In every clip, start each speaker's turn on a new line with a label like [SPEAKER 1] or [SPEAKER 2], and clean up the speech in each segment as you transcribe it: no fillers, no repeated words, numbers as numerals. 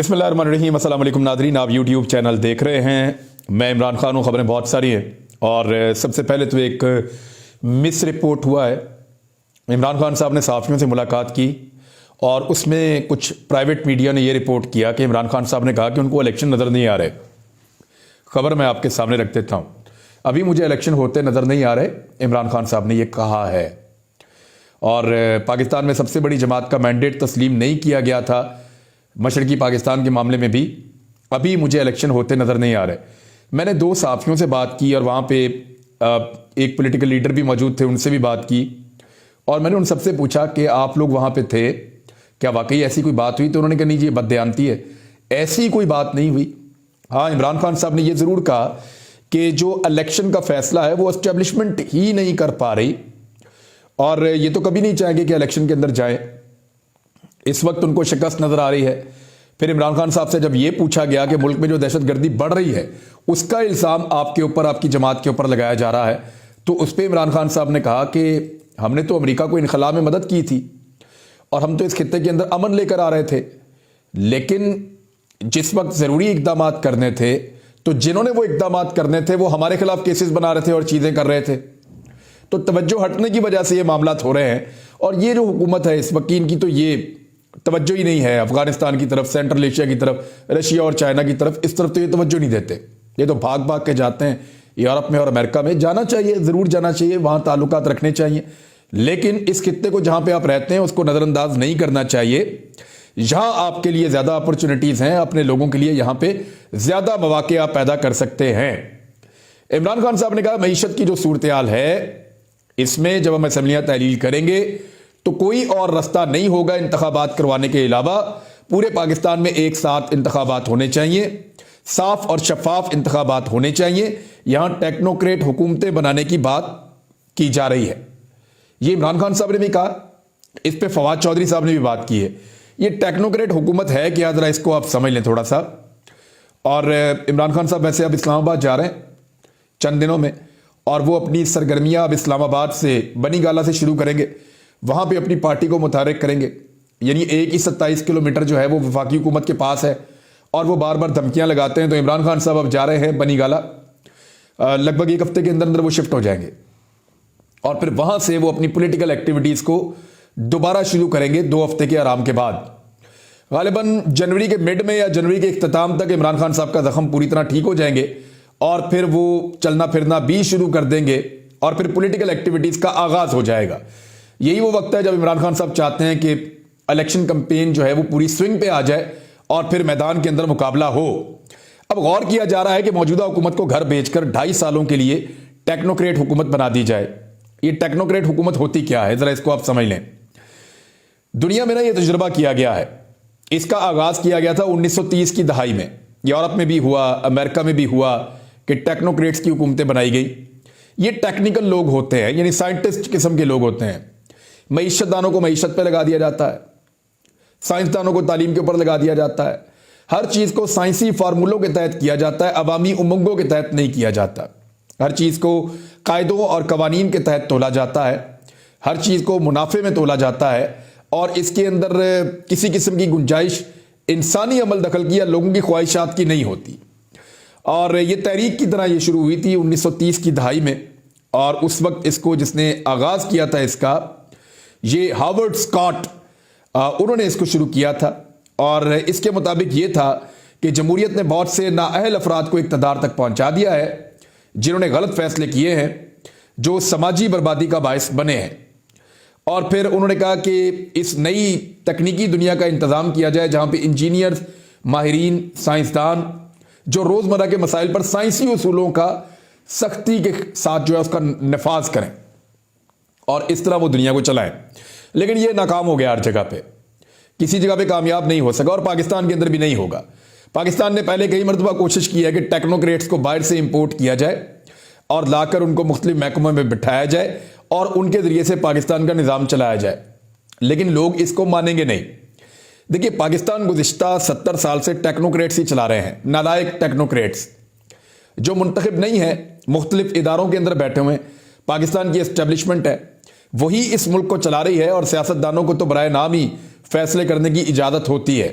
[SPEAKER 1] बिस्मिल्लाहिर्रहमानिर्रहीम। अस्सलाम वालेकुम नाज़रीन, आप यूट्यूब चैनल देख रहे हैं। मैं इमरान खान हूँ। ख़बरें बहुत सारी हैं और सबसे पहले तो एक मिस रिपोर्ट हुआ है। इमरान खान साहब ने सहाफ़ियों से मुलाकात की और उसमें कुछ प्राइवेट मीडिया ने यह रिपोर्ट किया कि इमरान खान साहब ने कहा कि उनको इलेक्शन नज़र नहीं आ रहे। खबर मैं आपके सामने रख देता हूँ। अभी मुझे इलेक्शन होते नज़र नहीं आ रहे, इमरान खान साहब ने यह कहा है। और पाकिस्तान में सबसे बड़ी जमात का मैंडेट तस्लीम नहीं किया गया था मशरकी पाकिस्तान के मामले में भी। अभी मुझे इलेक्शन होते नज़र नहीं आ रहे। मैंने दो सहाफ़ियों से बात की और वहाँ पे एक पॉलिटिकल लीडर भी मौजूद थे, उनसे भी बात की और मैंने उन सबसे पूछा कि आप लोग वहाँ पे थे, क्या वाकई ऐसी कोई बात हुई? तो उन्होंने कहा नहीं जी, ये बददयानती है, ऐसी कोई बात नहीं हुई। हाँ, इमरान खान साहब ने यह ज़रूर कहा कि जो इलेक्शन का फैसला है वो एस्टेब्लिशमेंट ही नहीं कर पा रही और ये तो कभी नहीं चाहेंगे कि इलेक्शन के अंदर जाए। इस वक्त उनको शिकस्त नजर आ रही है। फिर इमरान खान साहब से जब यह पूछा गया कि मुल्क में जो दहशतगर्दी बढ़ रही है उसका इल्जाम आपके ऊपर, आपकी जमात के ऊपर लगाया जा रहा है, तो उस पर इमरान खान साहब ने कहा कि हमने तो अमेरिका को इनखला में मदद की थी और हम तो इस खित्ते के अंदर अमन लेकर आ रहे थे, लेकिन जिस वक्त जरूरी इकदाम करने थे तो जिन्होंने वो इकदाम करने थे वो हमारे खिलाफ केसेस बना रहे थे और चीजें कर रहे थे। तो तवज्जो हटने की वजह से ये मामला हो रहे हैं। और ये जो हुकूमत है इस वक्त, इनकी तो ये तवज्जो ही नहीं है अफगानिस्तान की तरफ, सेंट्रल एशिया की तरफ, रशिया और चाइना की तरफ, इस तरफ तो ये तवज्जो नहीं देते। ये तो भाग भाग के जाते हैं यूरोप में और अमेरिका में। जाना चाहिए, ज़रूर जाना चाहिए, वहाँ ताल्लुकात रखने चाहिए, लेकिन इस खित्ते को जहाँ पे आप रहते हैं उसको नज़रअंदाज नहीं करना चाहिए। जहाँ आपके लिए ज़्यादा अपॉर्चुनिटीज़ हैं, अपने लोगों के लिए यहाँ पे ज़्यादा मौके आप पैदा कर सकते हैं। इमरान खान साहब ने कहा मईशत की जो सूरत हाल है इसमें जब हम असम्बलियाँ तहलील करेंगे तो कोई और रास्ता नहीं होगा इंतखाबात करवाने के अलावा। पूरे पाकिस्तान में एक साथ इंतखाबात होने चाहिए, साफ और शफाफ इंतखाबात होने चाहिए। यहां टेक्नोक्रेट हुकूमतें बनाने की बात की जा रही है, ये इमरान खान साहब ने भी कहा। इस पे फवाद चौधरी साहब ने भी बात की है। ये टेक्नोक्रेट हुकूमत है क्या, जरा इसको आप समझ लें थोड़ा सा। और इमरान खान साहब वैसे अब इस्लामाबाद जा रहे हैं चंद दिनों में और वो अपनी सरगर्मियां अब इस्लामाबाद से बनी गाला से शुरू करेंगे। वहां पे अपनी पार्टी को मुतारिक करेंगे। यानी एक ही 27 किलोमीटर जो है वो वफाकी हुकूमत के पास है और वो बार बार धमकियां लगाते हैं। तो इमरान खान साहब अब जा रहे हैं बनी गाला, लगभग एक हफ्ते के अंदर अंदर वो शिफ्ट हो जाएंगे और फिर वहां से वो अपनी पॉलिटिकल एक्टिविटीज को दोबारा शुरू करेंगे 2 हफ्ते के आराम के बाद। गालिबन जनवरी के मिड में या जनवरी के इख्तिताम तक इमरान खान साहब का जख्म पूरी तरह ठीक हो जाएंगे और फिर वो चलना फिरना भी शुरू कर देंगे और फिर पॉलिटिकल एक्टिविटीज का आगाज हो जाएगा। यही वो वक्त है जब इमरान खान साहब चाहते हैं कि इलेक्शन कैंपेन जो है वो पूरी स्विंग पे आ जाए और फिर मैदान के अंदर मुकाबला हो। अब गौर किया जा रहा है कि मौजूदा हुकूमत को घर भेजकर 2.5 सालों के लिए टेक्नोक्रेट हुकूमत बना दी जाए। ये टेक्नोक्रेट हुकूमत होती क्या है, जरा इसको आप समझ लें। दुनिया में ना ये तजुर्बा किया गया है, इसका आगाज किया गया था 1930 की दहाई में। यूरोप में भी हुआ, अमेरिका में भी हुआ कि टेक्नोक्रेट्स की हुकूमतें बनाई गई। ये टेक्निकल लोग होते हैं, यानी साइंटिस्ट किस्म के लोग होते हैं। मईशतदानों को मईशत पे लगा दिया जाता है, साइंसदानों को तालीम के ऊपर लगा दिया जाता है। हर चीज को साइंसी फार्मूलों के तहत किया जाता है, अवामी उमंगों के तहत नहीं किया जाता। हर चीज को कायदों और कवानीन के तहत तोला जाता है, हर चीज को मुनाफे में तोला जाता है और इसके अंदर किसी किस्म की गुंजाइश इंसानी अमल दखल की या लोगों की ख्वाहिशात की नहीं होती। और ये तहरीक की तरह ये शुरू हुई थी 1930 की दहाई में और उस वक्त इसको जिसने आगाज किया था इसका, ये हार्वर्ड स्कॉट, उन्होंने इसको शुरू किया था। और इसके मुताबिक ये था कि जमहूरियत ने बहुत से नाअहल अफराद को इक़्तिदार तक पहुंचा दिया है जिन्होंने गलत फैसले किए हैं जो समाजी बर्बादी का बायस बने हैं। और फिर उन्होंने कहा कि इस नई तकनीकी दुनिया का इंतज़ाम किया जाए जहां पे इंजीनियर्स, माहिरीन, साइंसदान जो रोज़मर्रा के मसाइल पर साइंसी उसूलों का सख्ती के साथ जो है उसका नफाज करें और इस तरह वो दुनिया को चलाएं। लेकिन ये नाकाम हो गया, हर जगह पे किसी जगह पे कामयाब नहीं हो सका और पाकिस्तान के अंदर भी नहीं होगा। पाकिस्तान ने पहले कई मरतबा कोशिश की है कि टेक्नोक्रेट्स को बाहर से इंपोर्ट किया जाए और लाकर उनको मुख्तलिफ महकमों में बिठाया जाए और उनके जरिए से पाकिस्तान का निज़ाम चलाया जाए, लेकिन लोग इसको मानेंगे नहीं। देखिए, पाकिस्तान गुज़िश्ता 70 साल से टेक्नोक्रेट्स ही चला रहे हैं, नालायक टेक्नोक्रेट्स जो मुंतखब नहीं है, मुख्तलिफ इदारों के अंदर बैठे हुए हैं। पाकिस्तान की एस्टेब्लिशमेंट है, वही इस मुल्क को चला रही है और सियासतदानों को तो बराए नाम ही फैसले करने की इजाज़त होती है।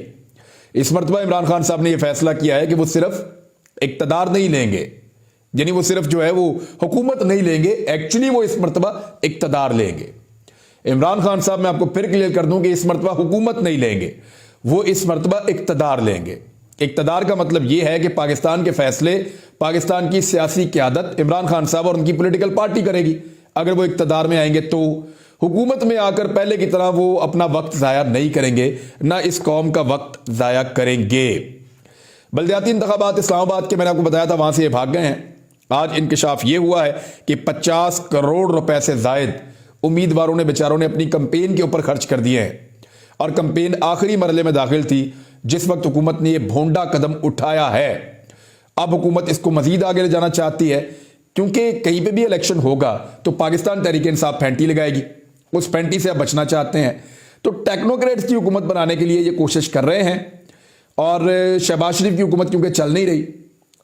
[SPEAKER 1] इस मरतबा इमरान खान साहब ने यह फैसला किया है कि वो सिर्फ इक्तदार नहीं लेंगे, यानी वो सिर्फ जो है वो हुकूमत नहीं लेंगे, एक्चुअली वो इस मरतबा इक्तदार लेंगे। इमरान खान साहब, मैं आपको फिर क्लियर कर दूं कि इस मरतबा हुकूमत नहीं लेंगे, वो इस मरतबा इक्तदार लेंगे। इक्तदार का मतलब यह है कि पाकिस्तान के फैसले, पाकिस्तान की सियासी क़यादत इमरान खान साहब और उनकी पॉलिटिकल पार्टी करेगी। अगर वो इक्तदार में आएंगे तो हुकूमत में आकर पहले की तरह वो अपना वक्त ज़ाया नहीं करेंगे, ना इस कौम का वक्त ज़ाया करेंगे। बल्दियाती इंतखाबात इस्लामाबाद के मैंने आपको बताया था, वहां से ये भाग गए हैं। आज इंकशाफ ये हुआ है कि 50 करोड़ रुपए से जायद उम्मीदवारों ने, बेचारों ने अपनी कंपेन के ऊपर खर्च कर दिए हैं और कंपेन आखिरी मरहले में दाखिल थी जिस वक्त हुकूमत ने यह भोंडा कदम उठाया है। अब हुकूमत इसको मजीद आगे ले जाना चाहती है, क्योंकि कहीं पे भी इलेक्शन होगा तो पाकिस्तान तहरीक इंसाफ फैंटी लगाएगी, उस फैंटी से अब बचना चाहते हैं। तो टेक्नोक्रेट्स की हुकूमत बनाने के लिए ये कोशिश कर रहे हैं और शहबाज शरीफ की हुकूमत क्योंकि चल नहीं रही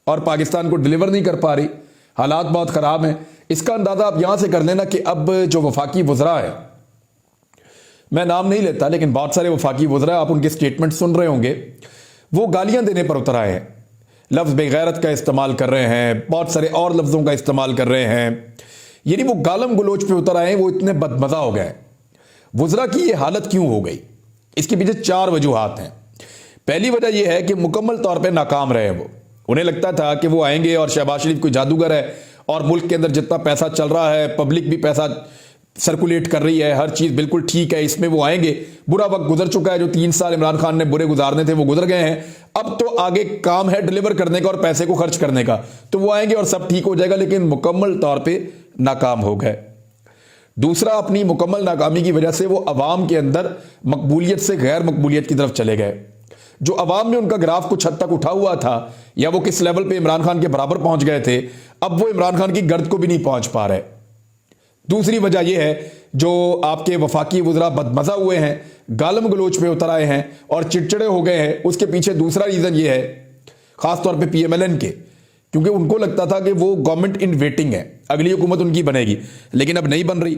[SPEAKER 1] और पाकिस्तान को डिलीवर नहीं कर पा रही, हालात बहुत ख़राब हैं। इसका अंदाज़ा आप यहां से कर लेना कि अब जो वफाकी वज़रा है, मैं नाम नहीं लेता लेकिन बहुत सारे वफाकी वज़रा, आप उनके स्टेटमेंट सुन रहे होंगे, वो गालियां देने पर उतर आए हैं, लफ्ज़ बेगैरत का इस्तेमाल कर रहे हैं, बहुत सारे और लफ्ज़ों का इस्तेमाल कर रहे हैं, यानी वो गालम गलोच पे उतर आए हैं, वो इतने बदमज़ा हो गए। वज़रा की ये हालत क्यों हो गई, इसके पीछे 4 वजूहात हैं। पहली वजह यह है कि मुकम्मल तौर पर नाकाम रहे वो। उन्हें लगता था कि वो आएंगे और शहबाज शरीफ कोई जादूगर है और मुल्क के अंदर जितना पैसा चल रहा है, पब्लिक भी पैसा सर्कुलेट कर रही है, हर चीज़ बिल्कुल ठीक है, इसमें वो आएंगे। बुरा वक्त गुजर चुका है, जो 3 साल इमरान खान ने बुरे गुजारने थे वो गुजर गए हैं। अब तो आगे काम है डिलीवर करने का और पैसे को खर्च करने का, तो वो आएंगे और सब ठीक हो जाएगा, लेकिन मुकम्मल तौर पर नाकाम हो गए। दूसरा, अपनी मुकम्मल नाकामी की वजह से वो अवाम के अंदर मकबूलियत से गैर मकबूलियत की तरफ चले गए। जो अवाम में उनका ग्राफ कुछ हद तक उठा हुआ था या वो किस लेवल पे इमरान खान के बराबर पहुंच गए थे, अब वो इमरान खान की गर्द को भी नहीं पहुंच पा रहे। दूसरी वजह यह है जो आपके वफाकी वज़रा बदमज़ा हुए हैं, गालम गलोच पे उतर आए हैं और चिड़चिड़े हो गए हैं। उसके पीछे दूसरा रीज़न ये है, ख़ासतौर पे PMLN के, क्योंकि उनको लगता था कि वो गवर्नमेंट इन वेटिंग है, अगली हुकूमत उनकी बनेगी, लेकिन अब नहीं बन रही।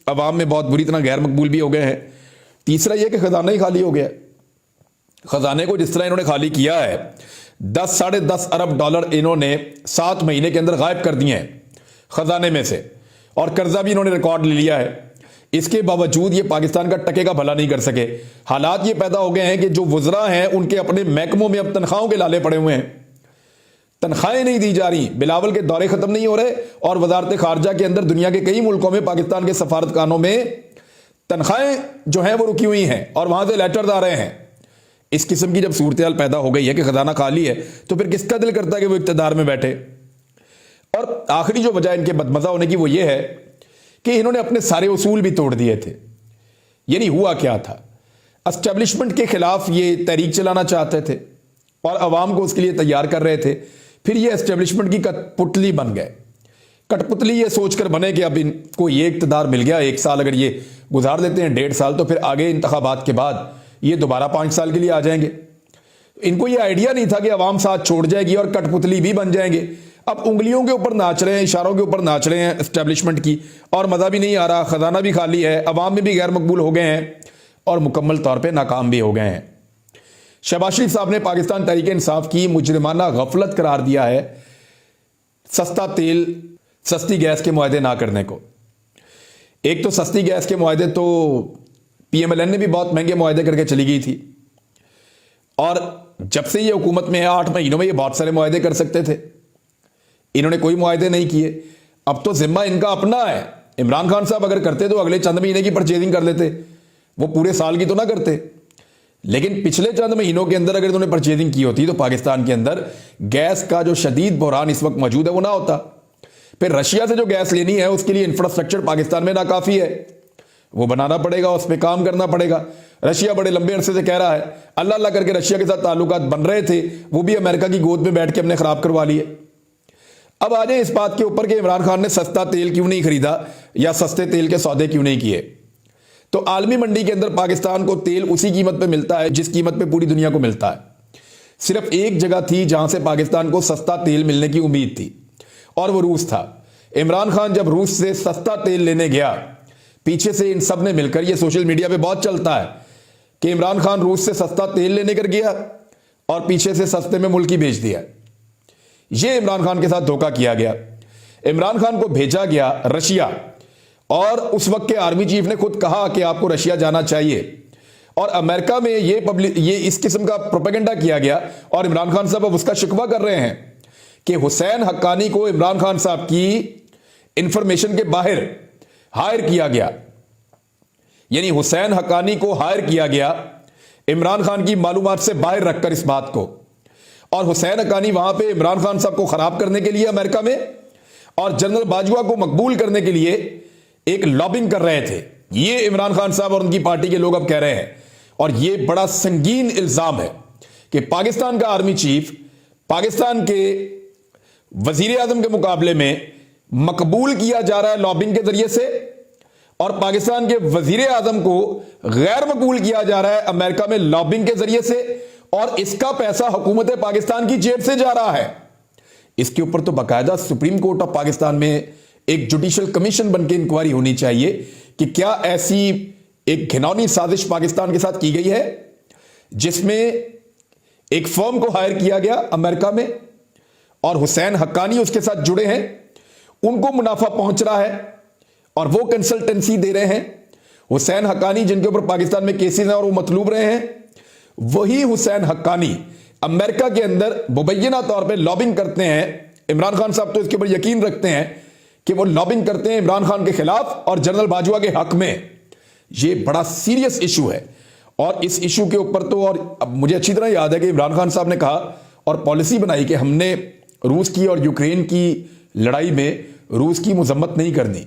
[SPEAKER 1] अवाम में बहुत बुरी तरह गैर मकबूल भी हो गए हैं। तीसरा यह कि ख़जाना ही खाली हो गया। ख़जाने को जिस तरह इन्होंने खाली किया है, 10 साढ़े 10 अरब डॉलर इन्होंने 7 महीने के अंदर गायब कर दिए हैं ख़जाने में से, और कर्जा भी इन्होंने रिकॉर्ड ले लिया है। इसके बावजूद ये पाकिस्तान का टके का भला नहीं कर सके। हालात ये पैदा हो गए हैं कि जो वज़रा हैं उनके अपने महकमों में अब तनख्वाहों के लाले पड़े हुए हैं, तनख्वाहें नहीं दी जा रही, बिलावल के दौरे खत्म नहीं हो रहे और वजारत खारजा के अंदर दुनिया के कई मुल्कों में पाकिस्तान के सफारतखानों में तनख्वाहें जो हैं वो रुकी हुई हैं और वहां से लेटर्स आ रहे हैं। इस किस्म की जब सूरत हाल पैदा हो गई है कि खजाना खाली है, तो फिर किसका दिल करता है कि वो इक़्तिदार में बैठे। और आखिरी जो वजह इनके बदमज़ा होने की वो ये है कि इन्होंने अपने सारे उसूल भी तोड़ दिए थे। यानी हुआ क्या था, एस्टेब्लिशमेंट के खिलाफ ये तहरीक चलाना चाहते थे और अवाम को उसके लिए तैयार कर रहे थे। फिर ये एस्टेब्लिशमेंट की कठपुतली बन गए। कठपुतली ये सोचकर बने कि अब इनको ये इक़्तिदार मिल गया, 1 साल अगर ये गुजार देते हैं, 1.5 साल, तो फिर आगे इंतखाबात के बाद ये दोबारा 5 साल के लिए आ जाएंगे। इनको ये आइडिया नहीं था कि अवाम साथ छोड़ जाएगी और कठपुतली भी बन जाएंगे। अब उंगलियों के ऊपर नाच रहे हैं, इशारों के ऊपर नाच रहे हैं एस्टेब्लिशमेंट की, और मज़ा भी नहीं आ रहा, ख़जाना भी खाली है, अवाम में भी गैर मकबूल हो गए हैं और मुकम्मल तौर पर नाकाम भी हो गए हैं। शहबाज शरीफ साहब ने पाकिस्तान तहरीक इंसाफ की मुजरिमाना गफलत करार दिया है सस्ता तेल, सस्ती गैस के मुआहदे ना करने को। एक तो सस्ती गैस के मुआहदे तो PMLN ने भी बहुत महंगे मुआहदे करके चली गई थी, और जब से ये हुकूमत में है 8 महीनों में ये बहुत सारे मुआहदे कर सकते थे, इन्होंने कोई मुआहदे नहीं किए। अब तो जिम्मा इनका अपना है। इमरान खान साहब अगर करते तो अगले चंद महीने की परचेजिंग कर लेते, वो पूरे साल की तो ना करते। लेकिन पिछले चंद महीनों के अंदर अगर इन्होंने परचेजिंग की होती तो पाकिस्तान के अंदर गैस का जो शदीद बहरान इस वक्त मौजूद है वो ना होता। फिर रशिया से जो गैस लेनी है उसके लिए इंफ्रास्ट्रक्चर पाकिस्तान में नाकाफी है, वो बनाना पड़ेगा, उस पर काम करना पड़ेगा। रशिया बड़े लंबे अरसे से कह रहा है, अल्लाह अल्लाह करके रशिया के साथ ताल्लुकात बन रहे थे, वो भी अमेरिका की गोद में बैठ के हमने खराब करवा लिए। अब आ जाए इस बात के ऊपर कि इमरान खान ने सस्ता तेल क्यों नहीं खरीदा या सस्ते तेल के सौदे क्यों नहीं किए। तो आलमी मंडी के अंदर पाकिस्तान को तेल उसी कीमत पे मिलता है जिस कीमत पे पूरी दुनिया को मिलता है। सिर्फ एक जगह थी जहां से पाकिस्तान को सस्ता तेल मिलने की उम्मीद थी, और वो रूस था। इमरान खान जब रूस से सस्ता तेल लेने गया, पीछे से इन सब ने मिलकर, ये सोशल मीडिया पे बहुत चलता है कि इमरान खान रूस से सस्ता तेल लेने कर गया और पीछे से सस्ते में मुल्क ही भेज दिया। यह इमरान खान के साथ धोखा किया गया। इमरान खान को भेजा गया रशिया और उस वक्त के आर्मी चीफ ने खुद कहा कि आपको रशिया जाना चाहिए और अमेरिका में ये इस किस्म का प्रोपेगेंडा किया गया और इमरान खान साहब अब उसका शिकवा कर रहे हैं कि हुसैन हक्कानी को इमरान खान साहब की इंफॉर्मेशन के बाहर हायर किया गया, यानी हुसैन हक्कानी को हायर किया गया इमरान खान की मालूमात से बाहर रखकर इस बात को, और हुसैन हक्कानी वहां पे इमरान खान साहब को खराब करने के लिए अमेरिका में और जनरल बाजवा को मकबूल करने के लिए एक लॉबिंग कर रहे थे। ये इमरान खान साहब और उनकी पार्टी के लोग अब कह रहे हैं और ये बड़ा संगीन इल्जाम है कि पाकिस्तान का आर्मी चीफ पाकिस्तान के वजीर आजम के मुकाबले में मकबूल किया जा रहा है लॉबिंग के जरिए से, और पाकिस्तान के वजीर आजम को गैर मकबूल किया जा रहा है अमेरिका में लॉबिंग के जरिए से, और इसका पैसा हुकूमत पाकिस्तान की जेब से जा रहा है। इसके ऊपर तो बाकायदा सुप्रीम कोर्ट ऑफ पाकिस्तान में एक जुडिशियल कमीशन बनकर इंक्वायरी होनी चाहिए कि क्या ऐसी एक घिनौनी साजिश पाकिस्तान के साथ की गई है जिसमें एक फर्म को हायर किया गया अमेरिका में और हुसैन हक्कानी उसके साथ जुड़े हैं, उनको मुनाफा पहुंच रहा है और वो कंसल्टेंसी दे रहे हैं। हुसैन हक्कानी जिनके ऊपर पाकिस्तान में केसेस हैं और वो मतलूब रहे हैं, वही हुसैन हक्कानी अमेरिका के अंदर मुबैना तौर पे लॉबिंग करते हैं। इमरान खान साहब तो इसके ऊपर यकीन रखते हैं कि वो लॉबिंग करते हैं इमरान खान के खिलाफ और जनरल बाजवा के हक में। ये बड़ा सीरियस इशू है और इस इशू के ऊपर तो, और अब मुझे अच्छी तरह याद है कि इमरान खान साहब ने कहा और पॉलिसी बनाई कि हमने रूस की और यूक्रेन की लड़ाई में रूस की मजम्मत नहीं करनी।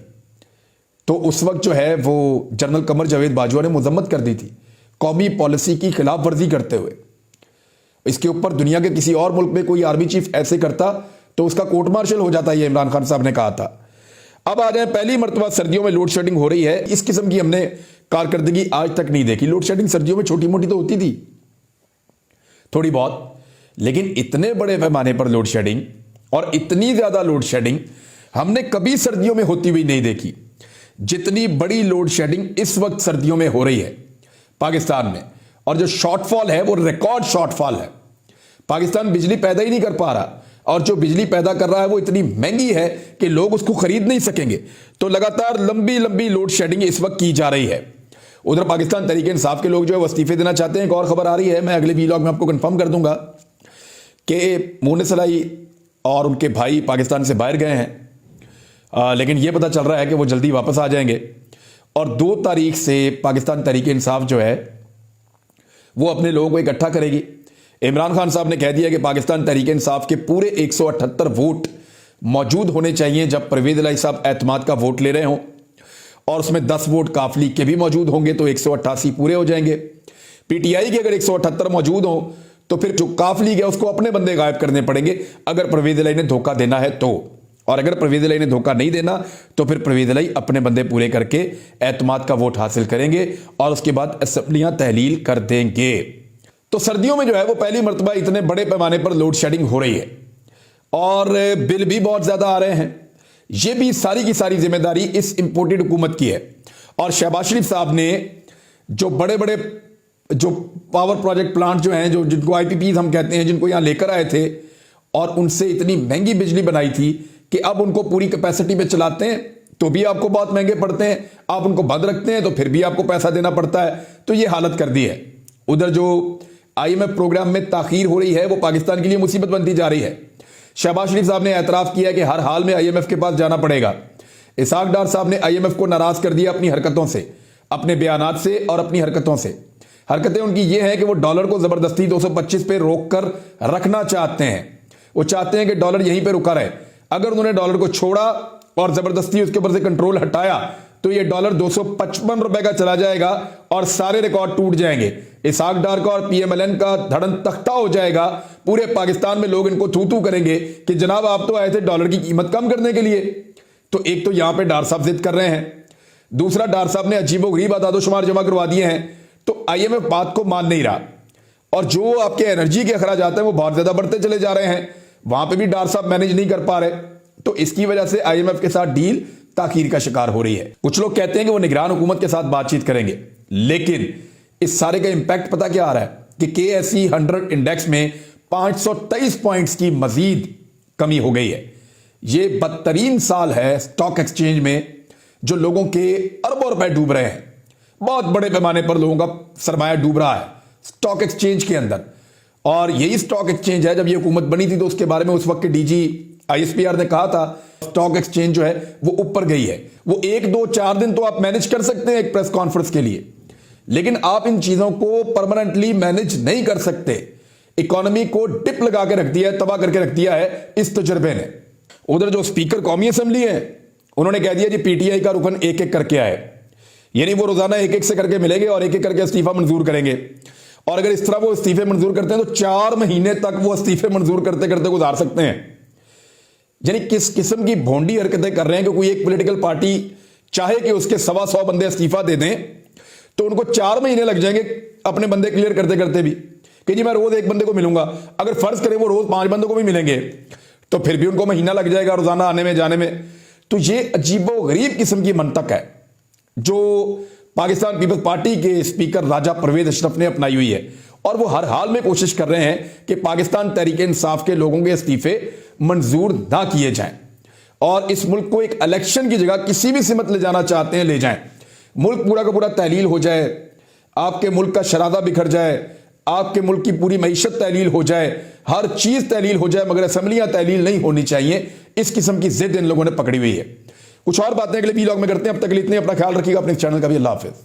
[SPEAKER 1] तो उस वक्त जो है वो जनरल कमर जावेद बाजवा ने मजम्मत कर दी थी कौमी पॉलिसी की खिलाफ वर्जी करते हुए। इसके ऊपर दुनिया के किसी और मुल्क में कोई आर्मी चीफ ऐसे करता तो उसका कोर्ट मार्शल हो जाता, ये इमरान खान साहब ने कहा था। अब आ जाए, पहली मरतबा सर्दियों में लोड शेडिंग हो रही है। इस किस्म की हमने कारकर्दगी आज तक नहीं देखी। लोड शेडिंग सर्दियों में छोटी मोटी तो होती थी थोड़ी बहुत, लेकिन इतने बड़े पैमाने पर लोड शेडिंग और इतनी ज्यादा लोड शेडिंग हमने कभी सर्दियों में होती हुई नहीं देखी जितनी बड़ी लोड शेडिंग इस वक्त सर्दियों में हो रही है पाकिस्तान में। और जो शॉर्टफॉल है वो रिकॉर्ड शॉर्टफॉल है। पाकिस्तान बिजली पैदा ही नहीं कर पा रहा और जो बिजली पैदा कर रहा है वो इतनी महंगी है कि लोग उसको खरीद नहीं सकेंगे। तो लगातार लंबी लंबी लोड शेडिंग इस वक्त की जा रही है। उधर पाकिस्तान तहरीक इंसाफ के लोग जो है वो इस्तीफे देना चाहते हैं। एक और खबर आ रही है, मैं अगले वीलॉग में आपको कंफर्म कर दूंगा कि मोनिस अलाई और उनके भाई पाकिस्तान से बाहर गए हैं, लेकिन यह पता चल रहा है कि वो जल्दी वापस आ जाएंगे। और 2 तारीख से पाकिस्तान तहरीक इंसाफ जो है वो अपने लोगों को इकट्ठा करेगी। इमरान खान साहब ने कह दिया कि पाकिस्तान तहरीक इंसाफ के पूरे 178 वोट मौजूद होने चाहिए जब परवेज इलाही साहब एतमाद का वोट ले रहे हों, और उसमें 10 वोट काफ लीग के भी मौजूद होंगे तो 188 पूरे हो जाएंगे। पीटीआई के अगर 178 मौजूद हो तो फिर जो काफ लीग है उसको अपने बंदे गायब करने पड़ेंगे अगर परवेज इलाही ने धोखा देना है तो, और अगर परवेज इलाही ने धोखा नहीं देना तो फिर परवेज इलाही अपने बंदे पूरे करके एतमाद का वोट हासिल करेंगे और उसके बाद असेंबलियां तहलील कर देंगे। तो सर्दियों में जो है वो पहली मरतबा इतने बड़े पैमाने पर लोड शेडिंग हो रही है और बिल भी बहुत ज्यादा आ रहे हैं। ये भी सारी की सारी जिम्मेदारी इस इंपोर्टेड हुकूमत की है। और शहबाज शरीफ साहब ने जो बड़े बड़े जो पावर प्रोजेक्ट प्लांट जो हैं, जो जिनको आईपीपीज हम कहते हैं, जिनको यहां लेकर आए थे और उनसे इतनी महंगी बिजली बनाई थी कि अब उनको पूरी कैपेसिटी पे चलाते हैं तो भी आपको बहुत महंगे पड़ते हैं, आप उनको बंद रखते हैं तो फिर भी आपको पैसा देना पड़ता है। तो ये हालत कर दी है। उधर जो आईएमएफ प्रोग्राम में ताखीर हो रही है वो पाकिस्तान के लिए मुसीबत बनती जा रही है। शहबाज शरीफ साहब ने एतराफ किया कि हर हाल में आईएमएफ के पास जाना पड़ेगा। इसहाक डार साहब ने आईएमएफ को नाराज कर दिया अपनी हरकतों से, अपने बयानात से और अपनी हरकतों से। हरकतें उनकी ये हैं कि वो डॉलर को जबरदस्ती 225 पे रोक कर रखना चाहते हैं। वो चाहते हैं कि डॉलर यहीं पे रुका रहे। अगर उन्होंने डॉलर को छोड़ा और जबरदस्ती उसके ऊपर से कंट्रोल हटाया तो ये डॉलर 255 रुपए का चला जाएगा और सारे रिकॉर्ड टूट जाएंगे। इसहाक डार का और पीएमएलएन का धड़न तख्ता हो जाएगा। पूरे पाकिस्तान में लोग इनको थू थू करेंगे कि जनाब आप तो आए थे डॉलर की कीमत कम करने के लिए। तो एक तो यहां पे डार साहब जिद कर रहे हैं, दूसरा डार साहब ने अजीबोगरीब आदादोशुमार जमा करवा दिए हैं। तो आईएमएफ बात को मान नहीं रहा और जो आपके एनर्जी के अखराज आते हैं वो बहुत ज्यादा बढ़ते चले जा रहे हैं। वहां पे भी डार साहब मैनेज नहीं कर पा रहे। तो इसकी वजह से आईएमएफ के साथ डील ताखीर का शिकार हो रही है। कुछ लोग कहते हैं कि वो निगरान हुकूमत के साथ बातचीत करेंगे, लेकिन इस सारे का इंपैक्ट पता क्या आ रहा है? कि KSE 100 इंडेक्स में 523 पॉइंट्स की मजीद कमी हो गई है। यह बदतरीन साल है स्टॉक एक्सचेंज में, जो लोगों के अरबों रुपए डूब रहे हैं। बहुत बड़े पैमाने पर लोगों का सरमाया डूब रहा है स्टॉक एक्सचेंज के अंदर। और यही स्टॉक एक्सचेंज है, जब ये हुकूमत बनी थी तो उसके बारे में उस वक्त के DG ISPR ने कहा था स्टॉक एक्सचेंज जो है वो ऊपर गई है। वो 1 2 4 दिन तो आप मैनेज कर सकते हैं एक प्रेस कॉन्फ्रेंस के लिए, लेकिन आप इन चीजों को परमानेंटली मैनेज नहीं कर सकते। इकोनॉमी को डिप लगा के रख दिया है, तबाह करके रख दिया है इस तजुर्बे ने। उधर जो स्पीकर कौमी असेंबली है, उन्होंने कह दिया जी PTI का रुकन एक एक करके आए, यानी वो रोजाना एक एक से करके मिलेंगे और एक एक करके इस्तीफा मंजूर करेंगे। और अगर इस तरह वो इस्तीफे मंजूर करते हैं तो 4 महीने तक वो इस्तीफे मंजूर करते करते गुजार सकते हैं। यानी किस किस्म की भोंडी हरकतें कर रहे हैं कि कोई एक पॉलिटिकल पार्टी चाहे कि उसके 125 बंदे इस्तीफा दे दें तो उनको 4 महीने लग जाएंगे अपने बंदे क्लियर करते करते भी, कि जी मैं रोज एक बंदे को मिलूंगा। अगर फर्ज करें वो रोज 5 बंदों को भी मिलेंगे तो फिर भी उनको महीना लग जाएगा रोजाना आने में जाने में। तो ये अजीबो गरीब किस्म की मंतक है जो पाकिस्तान पीपल्स पार्टी के स्पीकर राजा परवेज अशरफ ने अपनाई हुई है। और वो हर हाल में कोशिश कर रहे हैं कि पाकिस्तान तहरीक इंसाफ के लोगों के इस्तीफे मंजूर ना किए जाएं और इस मुल्क को एक इलेक्शन की जगह किसी भी सिमत ले जाना चाहते हैं ले जाएं। मुल्क पूरा का पूरा तहलील हो जाए, आपके मुल्क का शराधा बिखर जाए, आपके मुल्क की पूरी मईशत तहलील हो जाए, हर चीज तहलील हो जाए, मगर असम्बलियां तहलील नहीं होनी चाहिए। इस किस्म की जिद इन लोगों ने पकड़ी हुई है। कुछ और बातें अगले व्लॉग में करते हैं। अब तक के लिए इतने, अपना ख्याल रखिएगा, अपने चैनल का भी। अल्लाह हाफिज।